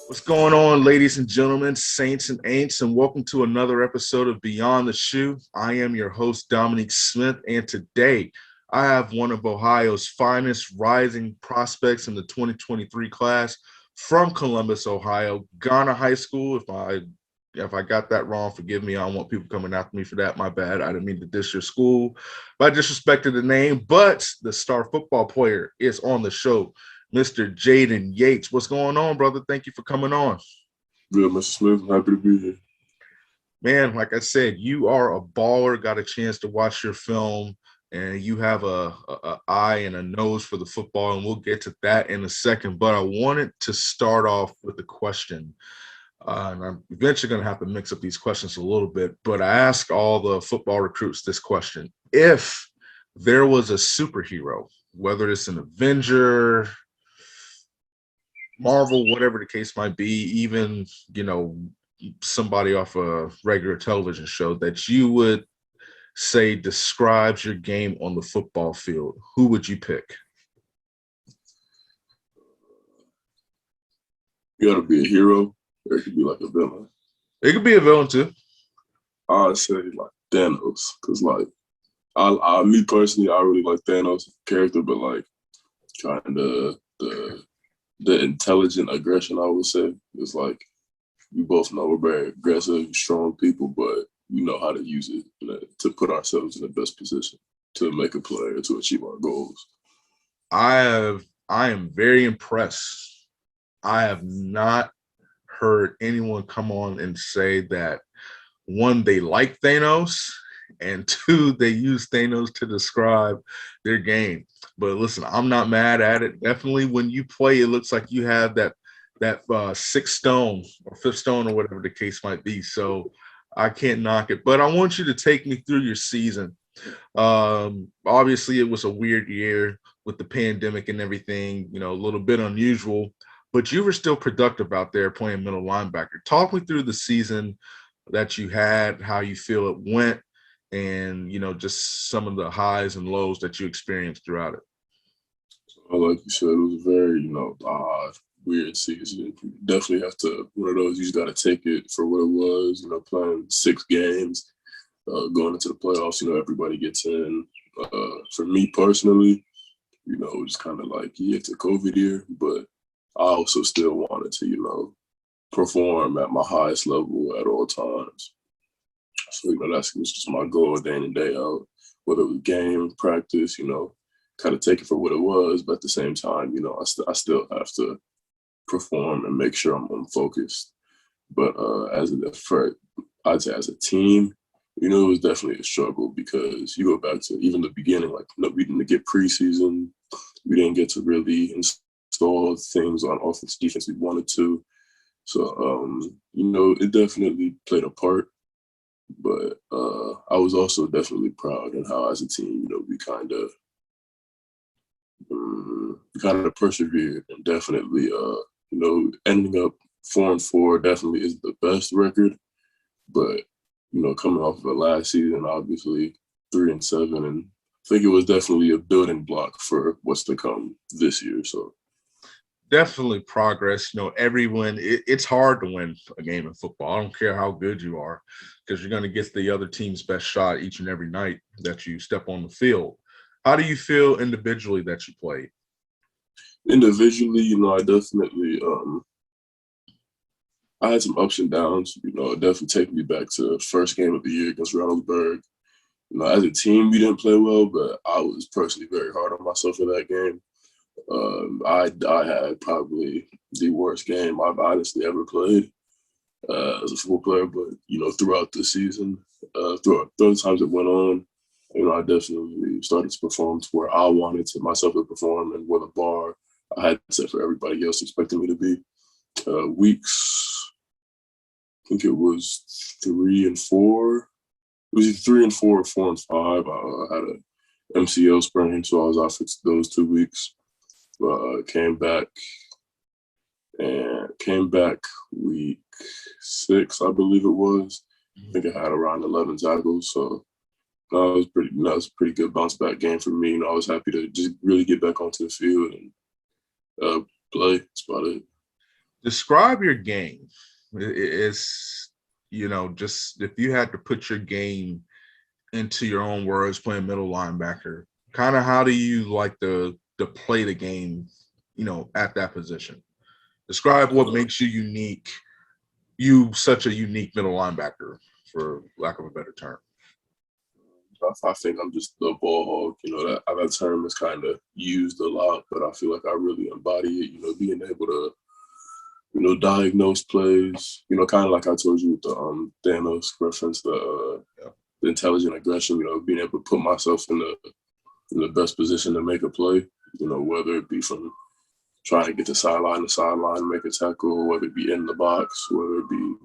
What's going on, ladies and gentlemen, saints and ain'ts, and welcome to another episode of Beyond the Shoe. I am your host, Dominique Smith, and today I have one of Ohio's finest rising prospects in the 2023 class from Columbus, Ohio, Ghana High School. If I got that wrong, forgive me. I don't want people coming after me for that. My bad. I didn't mean to diss your school. But I disrespected the name, but the star football player is on the show. Mr. Jayden Yates. What's going on, brother? Thank you for coming on. Good, Mr. Smith. I'm happy to be here. Man, like I said, you are a baller, got a chance to watch your film, and you have a eye and a nose for the football, and we'll get to that in a second. But I wanted to start off with a question. And I'm eventually going to have to mix up these questions a little bit, but I ask all the football recruits this question. If there was a superhero, whether it's an Avenger, Marvel, whatever the case might be, even, somebody off a regular television show that you would say describes your game on the football field, who would you pick? You gotta be a hero, or it could be like a villain. It could be a villain too. I'd say like Thanos, because like me personally, I really like Thanos character, but like kind of the intelligent aggression, I would say, is like we both know we're very aggressive, strong people, but we know how to use it, to put ourselves in the best position to make a play or to achieve our goals. I am very impressed. I have not heard anyone come on and say that, one, they like Thanos, and two, they use Thanos to describe their game. But listen, I'm not mad at it. Definitely, when you play, it looks like you have that sixth stone or fifth stone or whatever the case might be. So I can't knock it. But I want you to take me through your season. Obviously, it was a weird year with the pandemic and everything. A little bit unusual. But you were still productive out there playing middle linebacker. Talk me through the season that you had, how you feel it went, and just some of the highs and lows that you experienced throughout it. So, like you said, it was a very odd, weird season. You definitely have to one of those. You just got to take it for what it was. Playing 6 games, going into the playoffs. Everybody gets in. For me personally, it was kind of like it's a COVID year, but I also still wanted to perform at my highest level at all times. So, that's was just my goal day in and day out, whether it was game, practice, kind of take it for what it was. But at the same time, I still have to perform and make sure I'm focused. But I'd say as a team, it was definitely a struggle because you go back to even the beginning, like we didn't get preseason. We didn't get to really install things on offense, defense we wanted to. So, it definitely played a part. But I was also definitely proud in how, as a team, we kind of persevered and definitely, ending up 4-4 definitely is the best record. But coming off of the last season, obviously 3-7, and I think it was definitely a building block for what's to come this year. So. Definitely progress. It's hard to win a game of football. I don't care how good you are, because you're going to get the other team's best shot each and every night that you step on the field. How do you feel individually that you played? Individually, I definitely I had some ups and downs. It definitely take me back to the first game of the year against Reynoldsburg. As a team, we didn't play well, but I was personally very hard on myself for that game. I had probably the worst game I've honestly ever played as a football player. But throughout the season, throughout the times it went on, I definitely started to perform to where I wanted to myself to perform and where the bar I had set for everybody else expecting me to be. Weeks, I think it was 3 and 4. It was 3 and 4 or 4 and 5. I had a MCL sprain, so I was out for those 2 weeks. Came back week 6, I believe it was. I think I had around 11 tackles, so that was a pretty good bounce back game for me. I was happy to just really get back onto the field and play. That's about it. Describe your game. It's, just if you had to put your game into your own words, playing middle linebacker, kind of how do you like to play the game, at that position? Describe what Uh, makes you unique, you such a unique middle linebacker, for lack of a better term. I think I'm just the ball hog. That term is kind of used a lot, but I feel like I really embody it. Being able to diagnose plays. Kind of like I told you with the Thanos reference, the intelligent aggression. Being able to put myself in the best position to make a play. Whether it be from trying to get the sideline, make a tackle, whether it be in the box, whether it be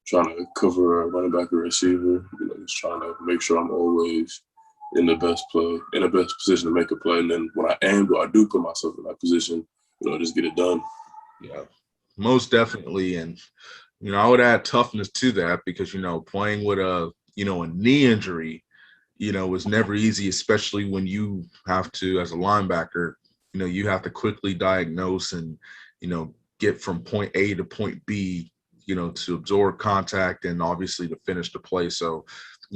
trying to cover a running back or receiver. Just trying to make sure I'm always in the best position to make a play. And then when I do put myself in that position, just get it done. Yeah, most definitely. And, I would add toughness to that because, playing with a knee injury, was never easy, especially when you have to, as a linebacker, you have to quickly diagnose and, get from point A to point B, to absorb contact and obviously to finish the play. So,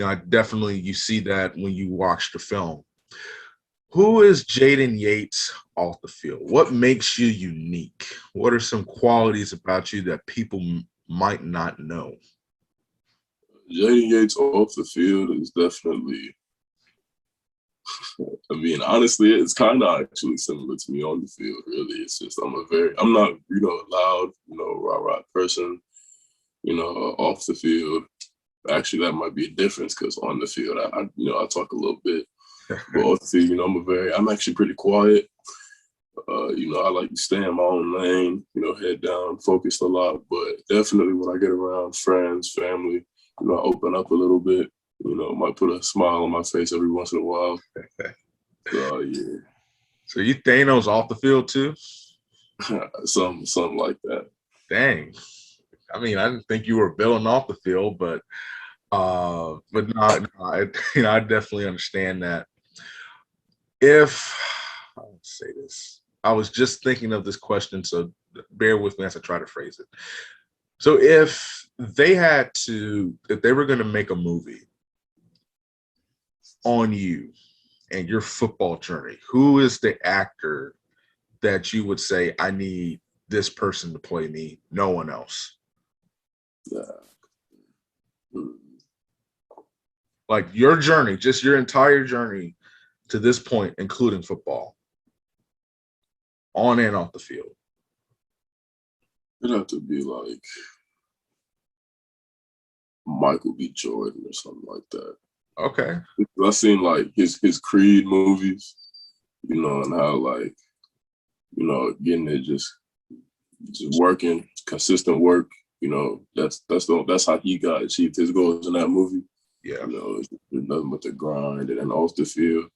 I definitely, you see that when you watch the film. Who is Jayden Yates off the field? What makes you unique? What are some qualities about you that people might not know? Jayden Yates off the field is definitely. Honestly, it's kind of actually similar to me on the field. Really, it's just I'm not a loud rah person. Off the field. Actually, that might be a difference because on the field, I talk a little bit, but off the field, I'm actually pretty quiet. I like to stay in my own lane, head down, focused a lot. But definitely when I get around friends, family, I open up a little bit. Might put a smile on my face every once in a while. So yeah. So you Thanos off the field too? something like that. Dang. I mean, I didn't think you were a villain off the field, but no, I definitely understand that. If I would say this, I was just thinking of this question, so bear with me as I try to phrase it. So if they were going to make a movie on you and your football journey, who is the actor that you would say, I need this person to play me, no one else? Yeah. Like your journey, just your entire journey to this point, including football, on and off the field. It'd have to be like Michael B. Jordan or something like that. Okay. I've seen like his Creed movies, and how like, getting it just working, consistent work. That's how he got achieved his goals in that movie. Yeah. There's nothing but the grind, and then off the field,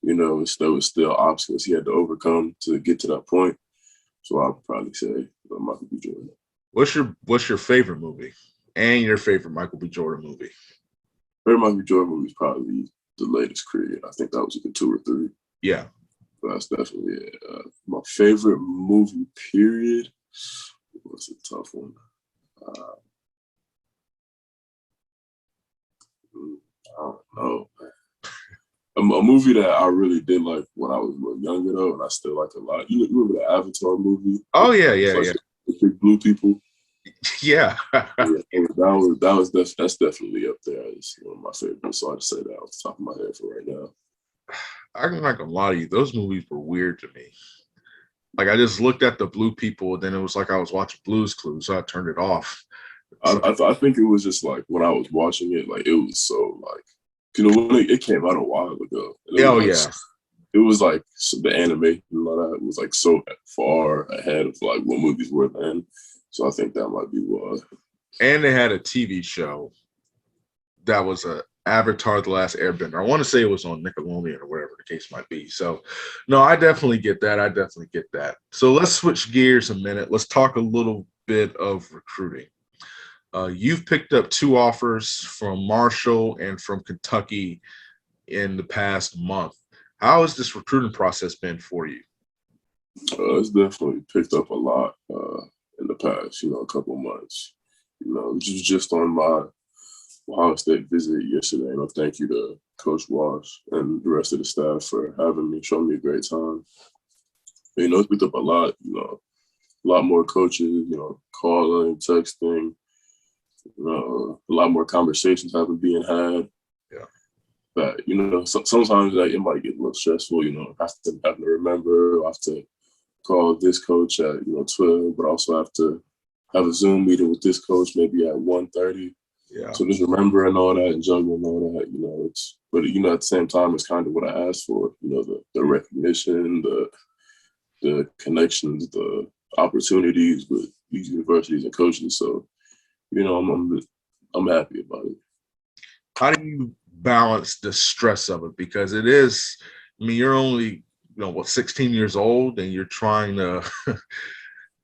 there was still obstacles he had to overcome to get to that point. So I'd probably say Michael B. Jordan. What's your favorite movie and your favorite Michael B. Jordan movie? Favorite Michael B. Jordan movie is probably the latest Creed. I think that was like a 2 or 3. Yeah. So that's definitely it. My favorite movie, period. What's a tough one? I don't know. A movie that I really did like when I was younger though, and I still like a lot. You remember the Avatar movie? Oh yeah, The big blue people. yeah. Yeah, that's definitely up there. It's one of my favorites. So I'd say that off the top of my head for right now. I'm not gonna lie to you; those movies were weird to me. Like I just looked at the blue people, and then it was like I was watching Blue's Clues, so I turned it off. I think it was just like when I was watching it, like it was so like when it came out a while ago. Oh yeah. It was like the animation and all that was like so far ahead of like what movies were then. So I think that might be why. And they had a TV show that was a Avatar: The Last Airbender. I want to say it was on Nickelodeon or whatever the case might be. So, no, I definitely get that. So let's switch gears a minute. Let's talk a little bit of recruiting. You've picked up 2 offers from Marshall and from Kentucky in the past month. How has this recruiting process been for you? It's definitely picked up a lot. in the past, a couple months. Just on my Ohio State visit yesterday. Thank you to Coach Walsh and the rest of the staff for having me, showing me a great time. It's picked up a lot, a lot more coaches, calling, texting, a lot more conversations being had. Yeah. That, sometimes that it might get a little stressful, having to remember, have to call this coach at, 12, but also have to have a Zoom meeting with this coach maybe at 1:30. Yeah. So just remembering all that and juggling all that, but at the same time, it's kind of what I asked for, the recognition, the connections, the opportunities with these universities and coaches. So, I'm happy about it. How do you balance the stress of it? Because it is, you're only, 16 years old, and you're trying to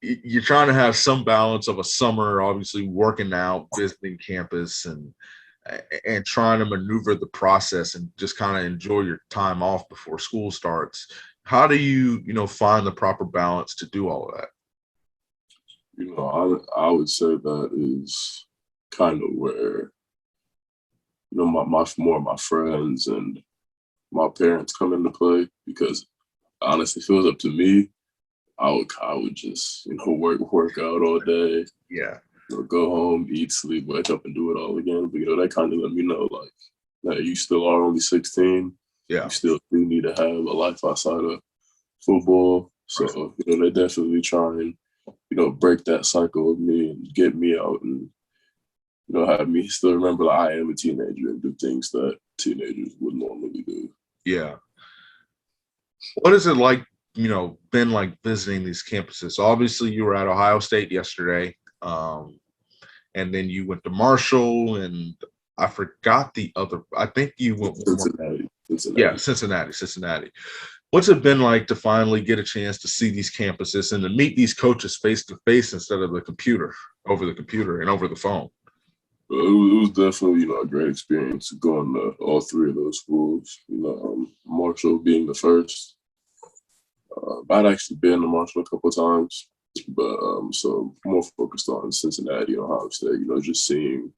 have some balance of a summer, obviously working out, visiting campus, and trying to maneuver the process and just kind of enjoy your time off before school starts. How do you, find the proper balance to do all of that? I would say that is kind of where, my friends and my parents come into play, because honestly, if it was up to me, I would just, work out all day. Yeah. Go home, eat, sleep, wake up, and do it all again. But that kind of let me know, like, that you still are only 16. Yeah. You still do need to have a life outside of football. So, they definitely try and, break that cycle with me and get me out and, have me still remember that I am a teenager and do things that teenagers would normally do. Yeah. What is it like, been like visiting these campuses? Obviously, you were at Ohio State yesterday, and then you went to Marshall, and I forgot the other. I think you went Cincinnati. Yeah, Cincinnati. What's it been like to finally get a chance to see these campuses and to meet these coaches face to face instead of over the computer and over the phone? It was definitely, a great experience going to all three of those schools. Marshall being the first. I'd actually been to Marshall a couple of times, but so more focused on Cincinnati and Ohio State. Just seeing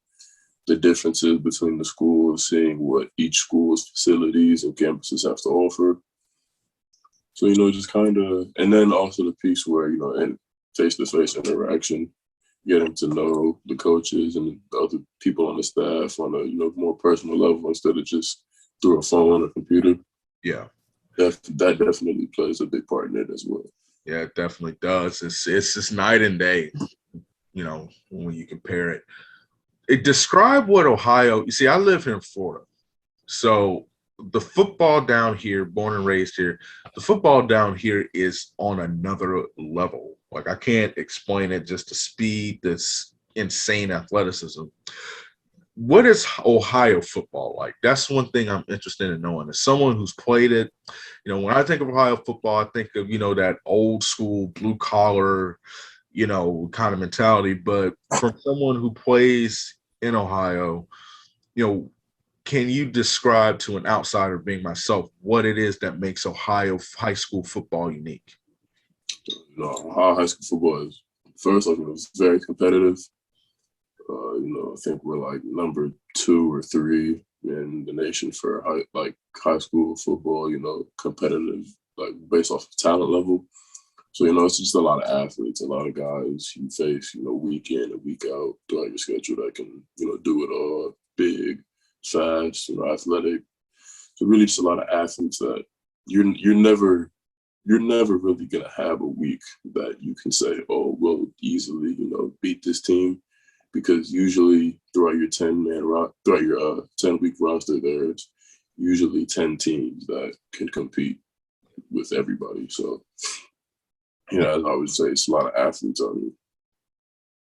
the differences between the schools, seeing what each school's facilities and campuses have to offer. So, just kind of, and then also the piece where, and face-to-face interaction, getting to know the coaches and the other people on the staff on a, more personal level instead of just through a phone or computer. Yeah. That definitely plays a big part in it as well. Yeah, it definitely does. It's just night and day, when you compare it. Describe what Ohio, you see, I live here in Florida. So the football down here, born and raised here, the football down here is on another level. Like, I can't explain it, just the speed, this insane athleticism. What is Ohio football like? That's one thing I'm interested in knowing. As someone who's played it, when I think of Ohio football, I think of, that old school blue collar, kind of mentality. But from someone who plays in Ohio, can you describe to an outsider, being myself, what it is that makes Ohio high school football unique? Ohio high school football is, first, like, it's very competitive. I think we're like number 2 or 3 in the nation for high school football, competitive, like based off of talent level. So, it's just a lot of athletes, a lot of guys you face, week in and week out throughout your schedule that can, do it all, big, fast, athletic. So really just a lot of athletes that you're never really gonna have a week that you can say, oh, we'll easily, beat this team. Because usually throughout your 10-week roster, there's usually 10 teams that can compete with everybody. So, as I would say, it's a lot of athletes on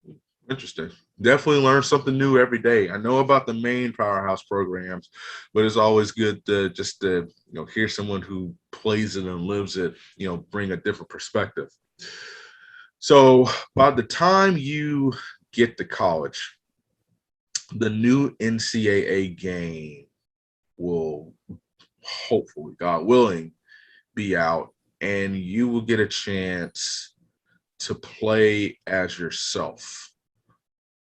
it. Interesting. Definitely learn something new every day. I know about the main powerhouse programs, but it's always good to hear someone who plays it and lives it, bring a different perspective. So by the time you get to college, the new NCAA game will hopefully, God willing, be out, and you will get a chance to play as yourself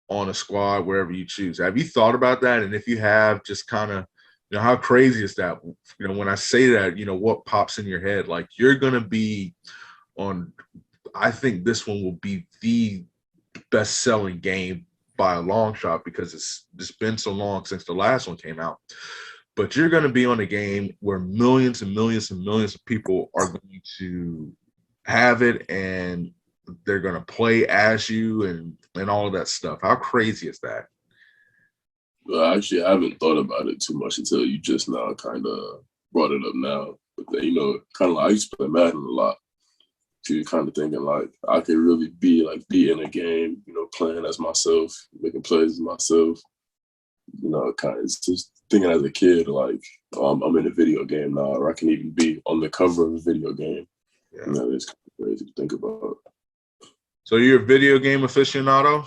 on a squad wherever you choose. Have you thought about that? And if you have, just kind of, how crazy is that? When I say that, what pops in your head? Like, you're going to be on, I think this one will be the best-selling game by a long shot because it's just been so long since the last one came out. But you're going to be on a game where millions and millions and millions of people are going to have it, and they're going to play as you and all of that stuff. How crazy is that? Well, actually, I haven't thought about it too much until you just now kind of brought it up now. But then, kind of like I used to play Madden a lot. So you're kind of thinking like I could really be in a game, playing as myself, making plays as myself. Kind of it's just thinking as a kid like I'm in a video game now, or I can even be on the cover of a video game. Yeah. It's kind of crazy to think about. So you're a video game aficionado?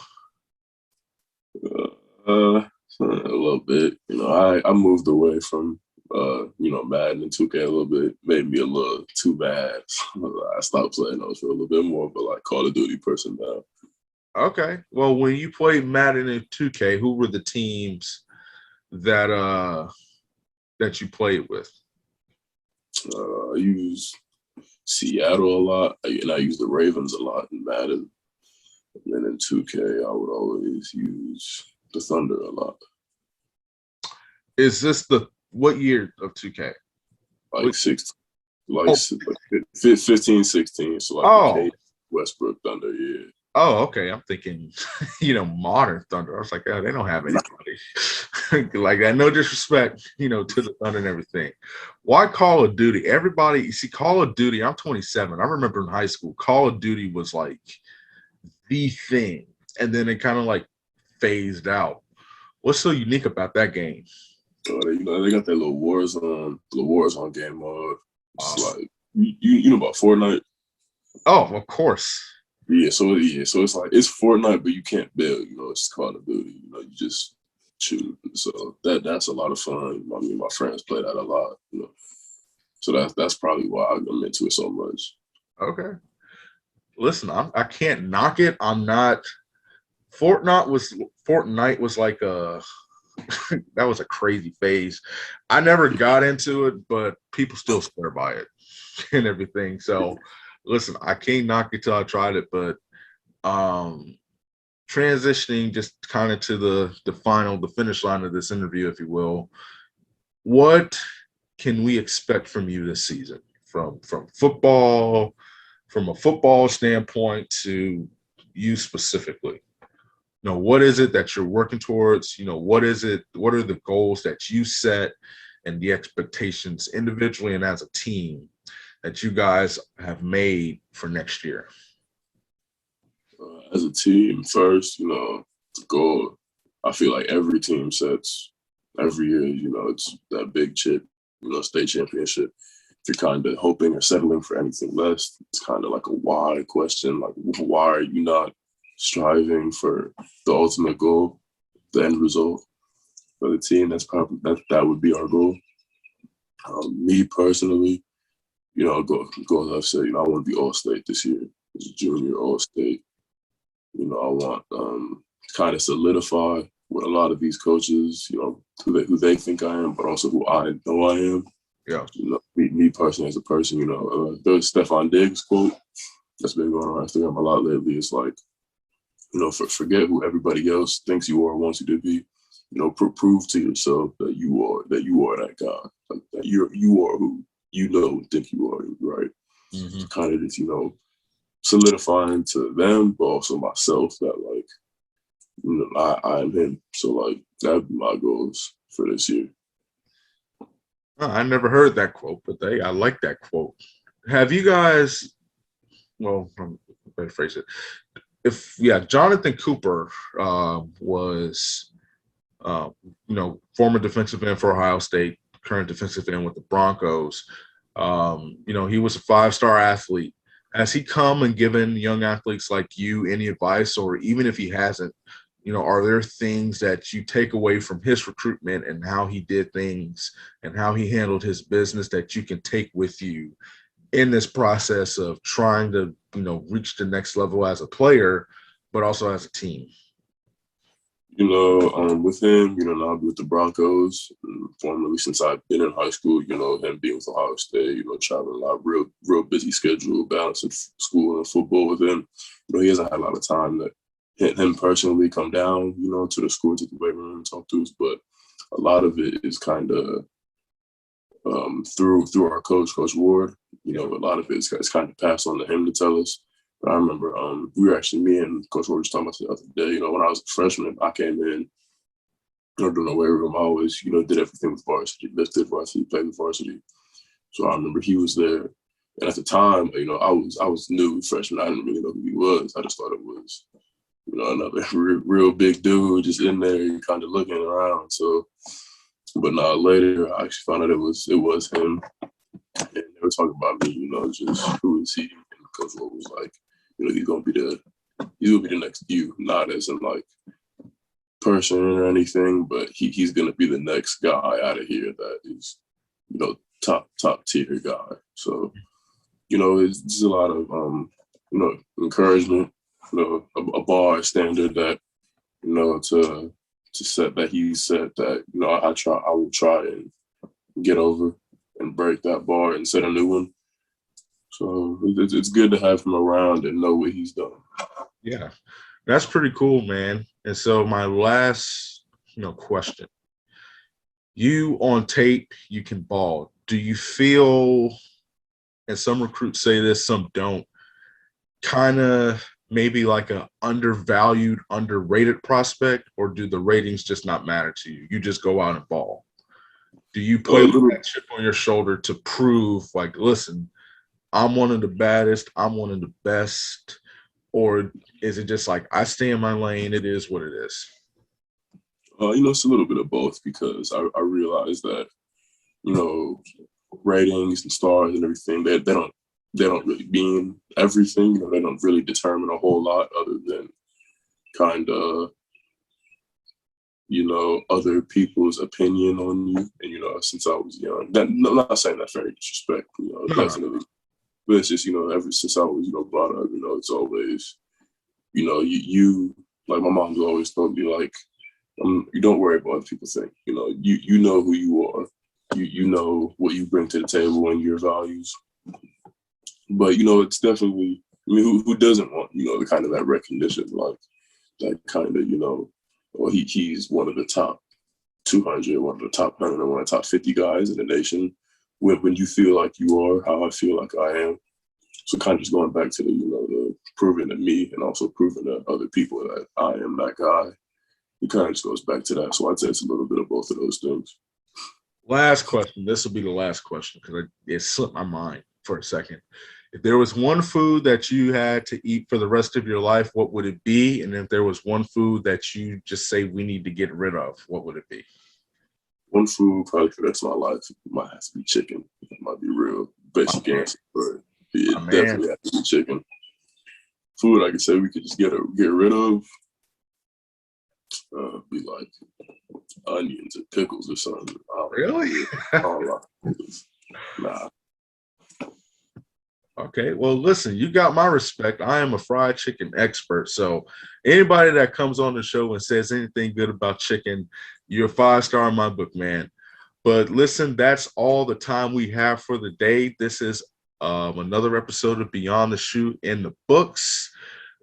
A little bit. I moved away from Madden and 2K a little bit. Made me a little too bad. I stopped playing those for a little bit more, but like Call of Duty person now. Okay. Well, when you played Madden and 2K, who were the teams that you played with? I use Seattle a lot, and I use the Ravens a lot in Madden. And then in 2K, I would always use the Thunder a lot. Is this what year of 2K? Like 15, 16. So like the Westbrook Thunder, yeah. Oh, okay. I'm thinking, modern Thunder. I was like, oh, they don't have anybody like that. No disrespect, to the Thunder and everything. Why Call of Duty? Everybody, you see, Call of Duty, I'm 27. I remember in high school, Call of Duty was like the thing. And then it kind of like phased out. What's so unique about that game? They got that little Warzone game mode. It's like you know about Fortnite. Oh, of course. Yeah, so it's like it's Fortnite, but you can't build. It's Call of Duty. You just shoot. So that's a lot of fun. I mean, my friends play that a lot. So that's probably why I'm into it so much. Okay. Listen, I can't knock it. I'm not. Fortnite was like that was a crazy phase. I never got into it, but people still swear by it and everything. So listen, I can't knock it till I tried it, but transitioning just kind of to the finish line of this interview, if you will, what can we expect from you this season from football, from a football standpoint to you specifically? What is it that you're working towards? What are the goals that you set and the expectations individually and as a team that you guys have made for next year? As a team, first, the goal, I feel like every team sets every year, it's that big chip, state championship. If you're kind of hoping or settling for anything less, it's kind of like a why question. Like, why are you not striving for the ultimate goal, the end result for the team? That would be our goal. Me personally, goals I've said, I want to be All-State this year. As a junior All-State. I want kind of solidify with a lot of these coaches, who they think I am, but also who I know I am. Yeah. Me personally as a person, there's Stephon Diggs quote that's been going on Instagram a lot lately. It's like, forget who everybody else thinks you are or wants you to be. Prove to yourself that you are that guy. Like that you are who and think you are, right? Mm-hmm. So kind of just, solidifying to them, but also myself that like, I am him. So like that'd be my goals for this year. I never heard that quote, but I like that quote. Have you guys? Well, I'm going to phrase it. Jonathan Cooper was, former defensive end for Ohio State, current defensive end with the Broncos. He was a 5-star athlete. Has he come and given young athletes like you any advice, or even if he hasn't, are there things that you take away from his recruitment and how he did things and how he handled his business that you can take with you in this process of trying to reach the next level as a player, but also as a team? With him, now with the Broncos, formerly since I've been in high school, him being with Ohio State, traveling a lot, real busy schedule, balancing school and football with him. He hasn't had a lot of time to him personally come down, to the school, to the weight room and talk to us. But a lot of it is kind of through our Coach Ward. A lot of it's kind of passed on to him to tell us. But I remember me and Coach Ward was talking about the other day. When I was a freshman, I came in, doing the weight room. I always, did everything with varsity, lifted varsity, played with varsity. So I remember he was there. And at the time, I was new freshman. I didn't really know who he was. I just thought it was, another real big dude just in there, kind of looking around. So, but later I actually found out it was him. And they were talking about me, just who is he? And Coach Ward was like, he's gonna be the next you, not as in like person or anything, but he's gonna be the next guy out of here that is, top tier guy. So, it's just a lot of encouragement, a bar standard that, to set that he set that, I will try and get over and break that bar and set a new one. So it's good to have him around and know what he's done. Yeah, that's pretty cool, man. And so my last, question. You on tape, you can ball. Do you feel, and some recruits say this, some don't, kind of maybe like a undervalued, underrated prospect, or do the ratings just not matter to you? You just go out and ball. Do you play with that chip on your shoulder to prove, like, listen, I'm one of the baddest, I'm one of the best? Or is it just like, I stay in my lane, it is what it is? It's a little bit of both, because I realize that, ratings and stars and everything, they don't really mean everything. They don't really determine a whole lot other than kind of, other people's opinion on you. And, since I was young, I'm not saying that's very disrespectful, definitely. But it's just, ever since I was, brought up, it's always, you like my mom's always told me, like, you don't worry about what people think. You know who you are. You know what you bring to the table and your values. But, it's definitely, who doesn't want, the kind of that recognition, like that kind of, well, he's one of the top 200, one of the top 100, and one of the top 50 guys in the nation. When you feel like you are, how I feel like I am. So kind of just going back to the, the proving to me and also proving to other people that I am that guy. It kind of just goes back to that. So I'd say it's a little bit of both of those things. Last question. This will be the last question because it slipped my mind for a second. If there was one food that you had to eat for the rest of your life, what would it be? And if there was one food that you just say we need to get rid of, what would it be? One food probably for the rest of my life, it might have to be chicken. It might be real basic answer, but it definitely has to be chicken. Food, like I said, we could just get rid of. Be like onions and pickles or something. Really? Nah. Okay, well, listen, you got my respect. I am a fried chicken expert. So anybody that comes on the show and says anything good about chicken, you're a 5-star in my book, man. But listen, that's all the time we have for the day. This is another episode of Beyond the Shoe in the books.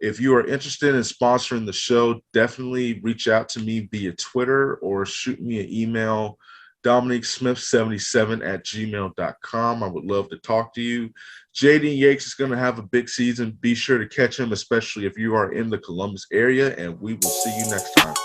If you are interested in sponsoring the show, definitely reach out to me via Twitter or shoot me an email, DominiqueSmith77@gmail.com. I would love to talk to you. Jayden Yates is going to have a big season. Be sure to catch him, especially if you are in the Columbus area, and we will see you next time.